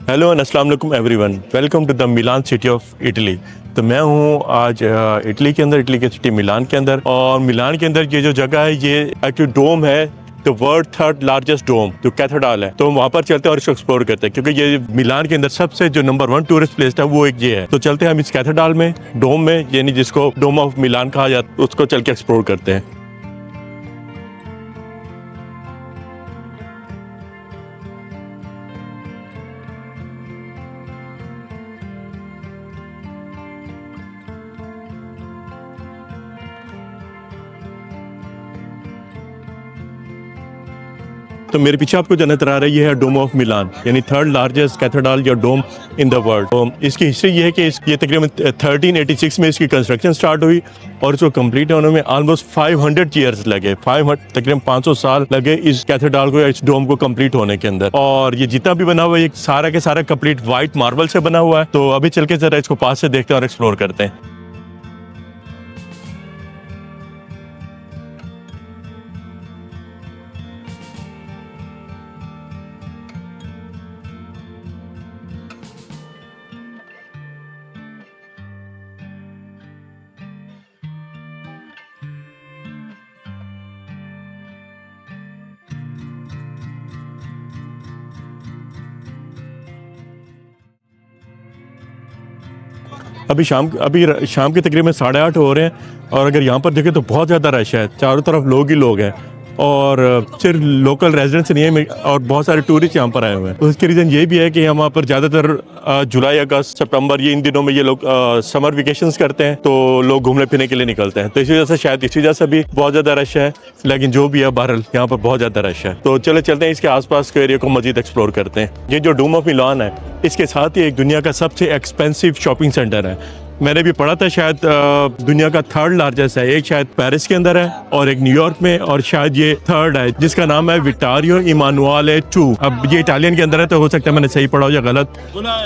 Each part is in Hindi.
हेलो एंड अस्सलाम वालेकुम everyone, welcome to the Milan city of Italy. तो मैं हूँ आज इटली के अंदर, इटली की सिटी मिलान के अंदर। और मिलान के अंदर ये जो जगह है ये एक्चुअली डोम है, द वर्ल्ड थर्ड लार्जेस्ट डोम जो कैथेड्रल है। तो हम वहाँ पर चलते हैं और इसको एक्सप्लोर करते हैं, क्योंकि ये मिलान के अंदर सबसे जो नंबर 1 टूरिस्ट प्लेस है वो एक ये है। तो चलते हैं हम इस कैथेड्रल में, डोम में, यानी जिसको डोम ऑफ मिलान कहा जाता है, उसको चल के एक्सप्लोर करते हैं। तो मेरे पीछे आपको जो नजर आ रही है डोम ऑफ मिलान, यानी थर्ड लार्जेस्ट कैथेड्रल या डोम इन द वर्ल्ड। तो इसकी हिस्ट्री ये है कि ये तकरीबन 1386 में इसकी कंस्ट्रक्शन स्टार्ट हुई और इसको कंप्लीट होने में ऑलमोस्ट 500 ईयर्स लगे। तकरीबन 500 साल लगे इस कैथेड्रल को या इस डोम को कंप्लीट होने के अंदर। और ये जितना भी बना हुआ है ये सारा के सारा कंप्लीट वाइट मार्बल से बना हुआ है। तो अभी चल के जरा इसको पास से देखते हैं और एक्सप्लोर करते हैं। अभी शाम के तकरीबन 8:30 हो रहे हैं और अगर यहाँ पर देखें तो बहुत ज़्यादा रश है, चारों तरफ लोग ही लोग हैं। और सिर्फ लोकल रेजिडेंट्स नहीं है और बहुत सारे टूरिस्ट यहाँ पर आए हुए हैं। तो इसके रीज़न ये भी है कि यहाँ पर ज़्यादातर जुलाई, अगस्त, सितंबर, ये इन दिनों में ये लोग समर वेकेशंस करते हैं, तो लोग घूमने फिरने के लिए निकलते हैं। तो इसी वजह से शायद इसी वजह से भी बहुत ज़्यादा रश है। लेकिन जो भी है बहरहाल यहाँ पर बहुत ज़्यादा रश है। तो चलते हैं इसके आसपास के एरिया को मजीद एक्सप्लोर करते हैं। ये जो डोम ऑफ मिलान है, इसके साथ ही एक दुनिया का सबसे एक्सपेंसिव शॉपिंग सेंटर है। मैंने भी पढ़ा था शायद दुनिया का थर्ड लार्जेस्ट है। एक शायद पेरिस के अंदर है और एक न्यूयॉर्क में, और शायद ये थर्ड है जिसका नाम है विटारियो इमानुएले 2। अब ये इटालियन के अंदर है तो हो सकता है मैंने सही पढ़ा हो या गलत,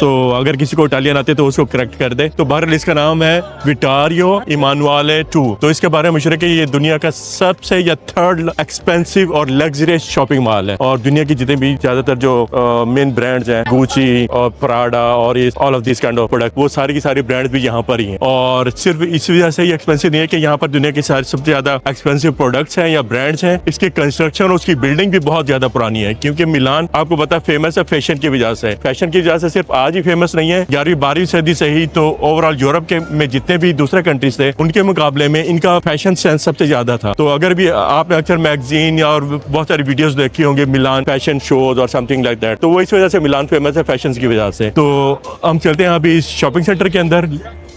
तो अगर किसी को इटालियन आते तो उसको करेक्ट कर दे। तो बहरहाल इसका नाम है विटारियो इमानुएले 2। तो इसके बारे में मशहूर है कि ये दुनिया का सबसे या थर्ड एक्सपेंसिव और लग्जरियस शॉपिंग मॉल है। और दुनिया की जितने भी ज्यादातर जो मेन ब्रांड्स हैं, गुची और प्राडा और all of this kind of product, वो सारी की सारी ब्रांड्स भी यहाँ पर ही हैं। और सिर्फ इस वजह से ही एक्सपेंसिव नहीं है कि यहाँ पर दुनिया के सारे सबसे ज्यादा एक्सपेंसिव प्रोडक्ट्स हैं या ब्रांड्स हैं, इसकी कंस्ट्रक्शन और उसकी बिल्डिंग भी बहुत ज्यादा पुरानी है। क्योंकि मिलान आपको पता है फेमस है फैशन की वजह से। फैशन की वजह से सिर्फ आज ही फेमस नहीं है, 11वीं-12वीं सदी से ही तो ओवरऑल यूरोप के में जितने भी दूसरे कंट्रीज थे उनके मुकाबले में इनका फैशन सेंस सबसे ज्यादा था। तो अगर भी आपने अक्सर मैगजीन या और बहुत सारी वीडियोस देखी होंगे मिलान फैशन शोज और समथिंग लाइक दैट, तो वो इस वजह से मिलान फेमस है फैशन की वजह से। तो हम चलते हैं अभी इस शॉपिंग सेंटर के अंदर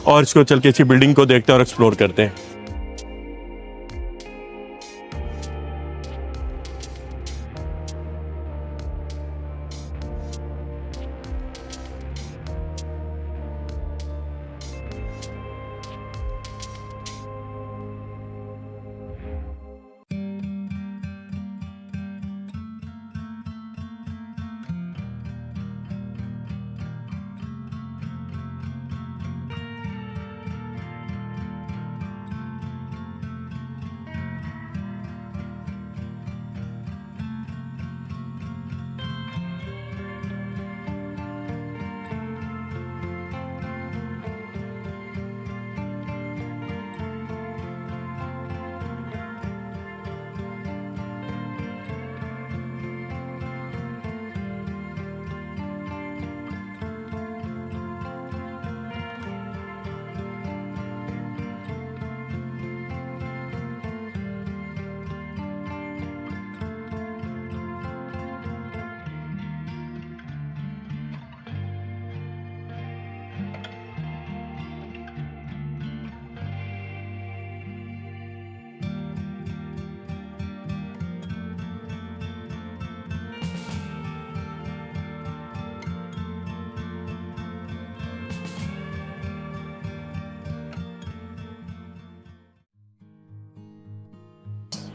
और इसको चल के इसी बिल्डिंग को देखते हैं और एक्सप्लोर करते हैं।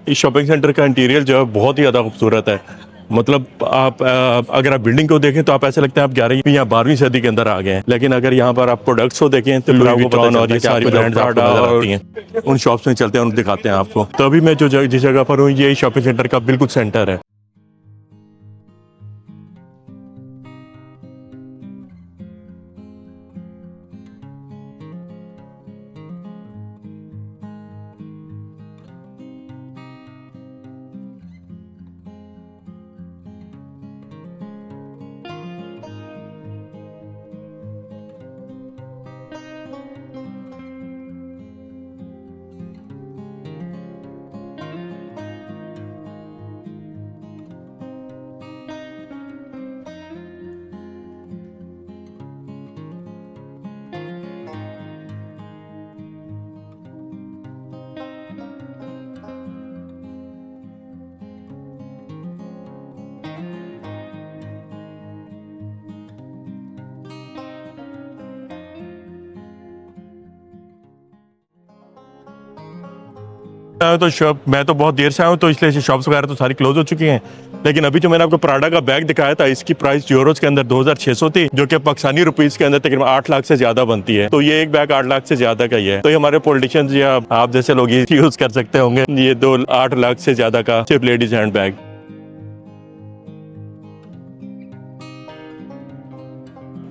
इस शॉपिंग सेंटर का इंटीरियर जो है बहुत ही ज़्यादा खूबसूरत है। मतलब आप अगर आप बिल्डिंग को देखें तो आप ऐसा लगता है आप 11वीं या 12वीं सदी के अंदर आ गए हैं। लेकिन अगर यहाँ पर आप प्रोडक्ट्स को देखें तो लुई विटॉन और ये सारी ब्रांड्स आपको नजर आती हैं। उन शॉप्स में चलते हैं और दिखाते हैं आपको। तो अभी मैं जिस जगह पर हूँ ये शॉपिंग सेंटर का बिल्कुल सेंटर है। आया हूँ तो शॉप, मैं तो बहुत देर से आया हूँ तो इसलिए शॉप्स वगैरह तो सारी क्लोज हो चुकी हैं। लेकिन अभी जो मैंने आपको प्राडा का बैग दिखाया था, इसकी प्राइस यूरोज के अंदर 2600 थी, जो कि पाकिस्तानी रुपीस के अंदर तकरीबन 8 लाख से ज्यादा बनती है। तो ये एक बैग 8 लाख से ज्यादा का ही है। तो ये हमारे पॉलिटिशियंस या आप जैसे लोग यूज कर सकते होंगे ये 8 लाख से ज्यादा का सिर्फ लेडीज हैंड बैग।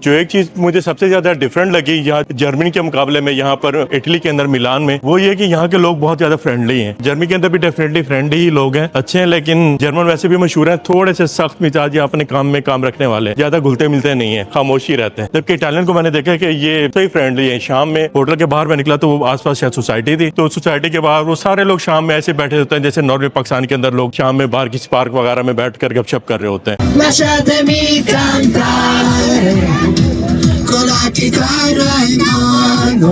जो एक चीज मुझे सबसे ज्यादा डिफरेंट लगी यहाँ जर्मनी के मुकाबले में, यहाँ पर इटली के अंदर मिलान में, वो ये कि यहाँ के लोग बहुत ज्यादा फ्रेंडली हैं। जर्मनी के अंदर भी डेफिनेटली फ्रेंडली ही लोग हैं, अच्छे हैं, लेकिन जर्मन वैसे भी मशहूर है थोड़े से सख्त मिजाज या अपने काम में काम रखने वाले, ज्यादा घुलते मिलते नहीं है, खामोशी रहते हैं। जबकि इटालियन को मैंने देखा कि ये सही फ्रेंडली है। शाम में होटल के बाहर में निकला तो वो आसपास शायद सोसाइटी थी, तो सोसाइटी के बाहर वो सारे लोग शाम में ऐसे बैठे होते हैं जैसे नॉर्वे पाकिस्तान के अंदर लोग शाम में बाहर किसी पार्क वगैरह में बैठ कर गपशप कर रहे होते हैं। Lasciatemi cantare con la chitarra in mano.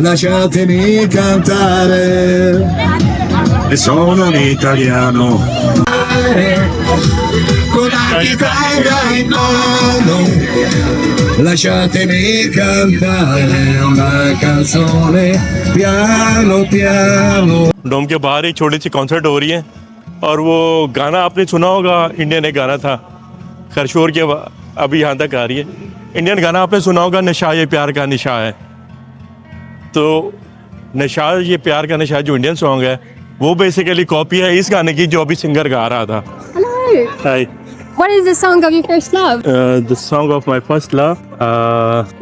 Lasciatemi cantare e sono un italiano. Con la chitarra in mano. Lasciatemi cantare una canzone piano piano. डोम के बाहर एक छोटी सी कॉन्सर्ट हो रही है और वो गाना आपने सुना होगा, इंडियन एक गाना था खरशोर के अभी यहाँ तक आ रही है। इंडियन गाना आपने सुना होगा, नशा ये प्यार का निशा है। तो नशा ये प्यार का निशा जो इंडियन सॉन्ग है वो बेसिकली कॉपी है इस गाने की जो अभी सिंगर गा रहा था। Hello. Hi. What is the song of your first love? The song of my first love.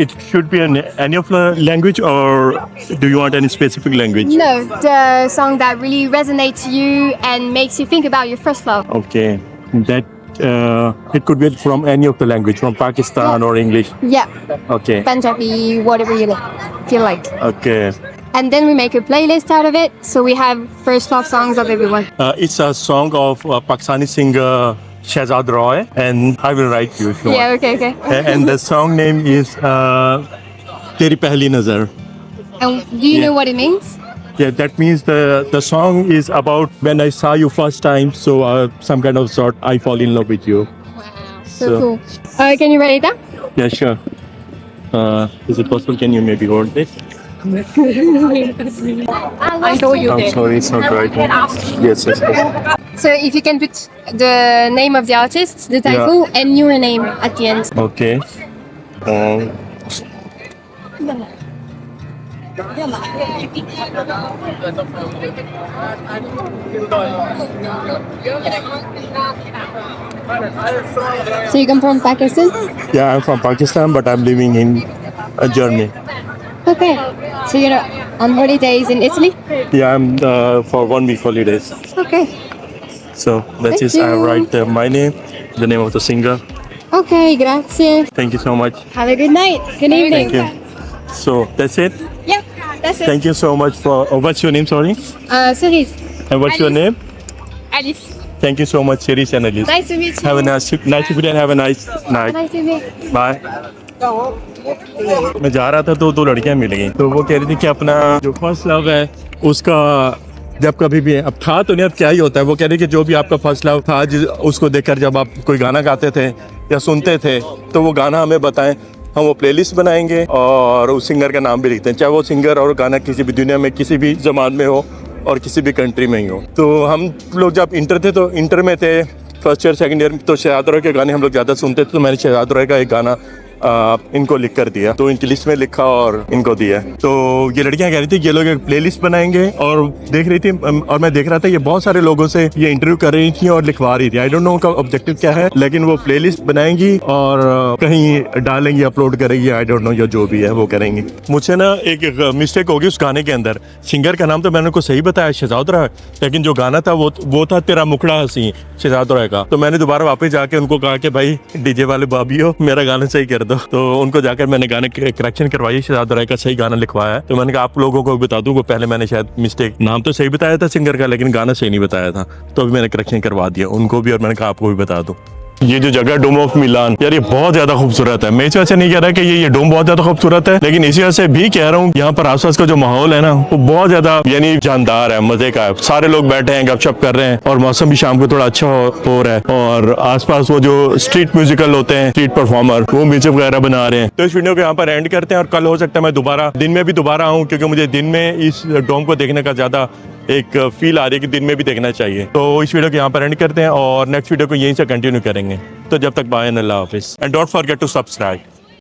It should be any of the language, or do you want any specific language? No, the song that really resonates to you and makes you think about your first love. Okay, that it could be from any of the language, from Pakistan or English. Yeah, Okay. Punjabi, whatever you feel like. Okay. And then we make a playlist out of it, so we have first love songs of everyone. It's a song of Pakistani singer Shehzad Roy, and I will write you if you Yeah, want. okay. And the song name is Teri Pehli Nazar. And do you know what it means? Yeah, that means the song is about when I saw you first time, so some kind of sort I fall in love with you. So cool. Can you write it down? Yeah, sure. Is it possible? Can you maybe hold this? I told you. I'm sorry, it's not right. Yes, yes, yes. So if you can put the name of the artist, the title, and your name at the end. Okay. So you come from Pakistan? Yeah, I'm from Pakistan, but I'm living in Germany. Okay. So you're on holidays in Italy? Yeah, I'm for 1 week holidays. Okay. So that's Thank just I you. write my name, the name of the singer. Okay, grazie. Thank you so much. Have a good night. Good evening. Thank you. So that's it. Yeah, that's it. Thank you so much for. Oh, what's your name? Sorry. Cerise. And what's your Alice. name? Alice. Thank you so much, Siris and Alice. Nice to meet you. Have a nice night and have a nice night. Nice to meet you. Bye. मैं जा रहा था तो 2 लड़कियां मिल गई, तो वो कह रही थी कि अपना जो फर्स्ट लव है उसका जब कभी भी अब था तो नहीं, अब क्या ही होता है। वो कह रही कि जो भी आपका फर्स्ट लव था उसको देखकर जब आप कोई गाना गाते थे या सुनते थे तो वो गाना हमें बताएं, हम वो प्लेलिस्ट बनाएंगे और उस सिंगर का नाम भी लिखते हैं, चाहे वो सिंगर और गाना किसी भी दुनिया में किसी भी जमान में हो और किसी भी कंट्री में ही हो। तो हम लोग जब इंटर थे तो इंटर में थे फर्स्ट ईयर सेकंड ईयर में, तो शहजाद रॉय के गाने हम लोग ज़्यादा सुनते थे। तो मैंने शहजाद रॉय का एक गाना इनको लिख कर दिया, तो इनकी लिस्ट में लिखा और इनको दिया। तो ये लड़कियां कह रही थी ये लोग एक प्लेलिस्ट बनाएंगे और देख रही थी, और मैं देख रहा था ये बहुत सारे लोगों से ये इंटरव्यू कर रही थी और लिखवा रही थी। आई डोंट नो उनका ऑब्जेक्टिव क्या है, लेकिन वो प्लेलिस्ट बनाएंगी और कहीं डालेंगी, अपलोड करेंगी, आई डोंट नो, या जो भी है वो करेंगी। मुझसे ना एक मिस्टेक होगी उस गाने के अंदर, सिंगर का नाम तो मैंने उनको सही बताया शहजाद रॉय, लेकिन जो गाना था वो था तेरा मुखड़ा हसी शहजाद रॉय का। तो मैंने दोबारा वापस जाके उनको कहा कि भाई डीजे वाले बाबी हो, मेरा गाना सही कर दो। तो उनको जाकर मैंने गाने करेक्शन करवाई, शहजाद रॉय का सही गाना लिखवाया है। तो मैंने कहा आप लोगों को बता दूं कि पहले मैंने शायद मिस्टेक, नाम तो सही बताया था सिंगर का लेकिन गाना सही नहीं बताया था, तो अभी मैंने करेक्शन करवा दिया उनको भी और मैंने कहा आपको भी बता दूं। ये जो जगह डोम ऑफ मिलान, यार ये बहुत ज्यादा खूबसूरत है। मैं इस वजह से नहीं कह रहा कि ये डोम बहुत ज्यादा खूबसूरत है, लेकिन इसी वजह से भी कह रहा हूँ यहाँ पर आसपास का जो माहौल है ना वो बहुत ज्यादा यानी जानदार है, मजे का है। सारे लोग बैठे हैं, गपशप कर रहे हैं और मौसम भी शाम को थोड़ा अच्छा हो रहा है। और आसपास वो जो स्ट्रीट म्यूजिकल होते हैं, स्ट्रीट परफॉर्मर, वो म्यूजिक वगैरह बना रहे हैं। तो इस वीडियो को यहाँ पर एंड करते हैं और कल हो सकता है मैं दोबारा दिन में भी दोबारा आऊँ, क्योंकि मुझे दिन में इस डोम को देखने का ज्यादा एक फील आ रही है कि दिन में भी देखना चाहिए। तो इस वीडियो को यहाँ पर एंड करते हैं और नेक्स्ट वीडियो को यहीं से कंटिन्यू करेंगे। तो जब तक बाय एंड अल्लाह हाफिज़ and don't forget to subscribe.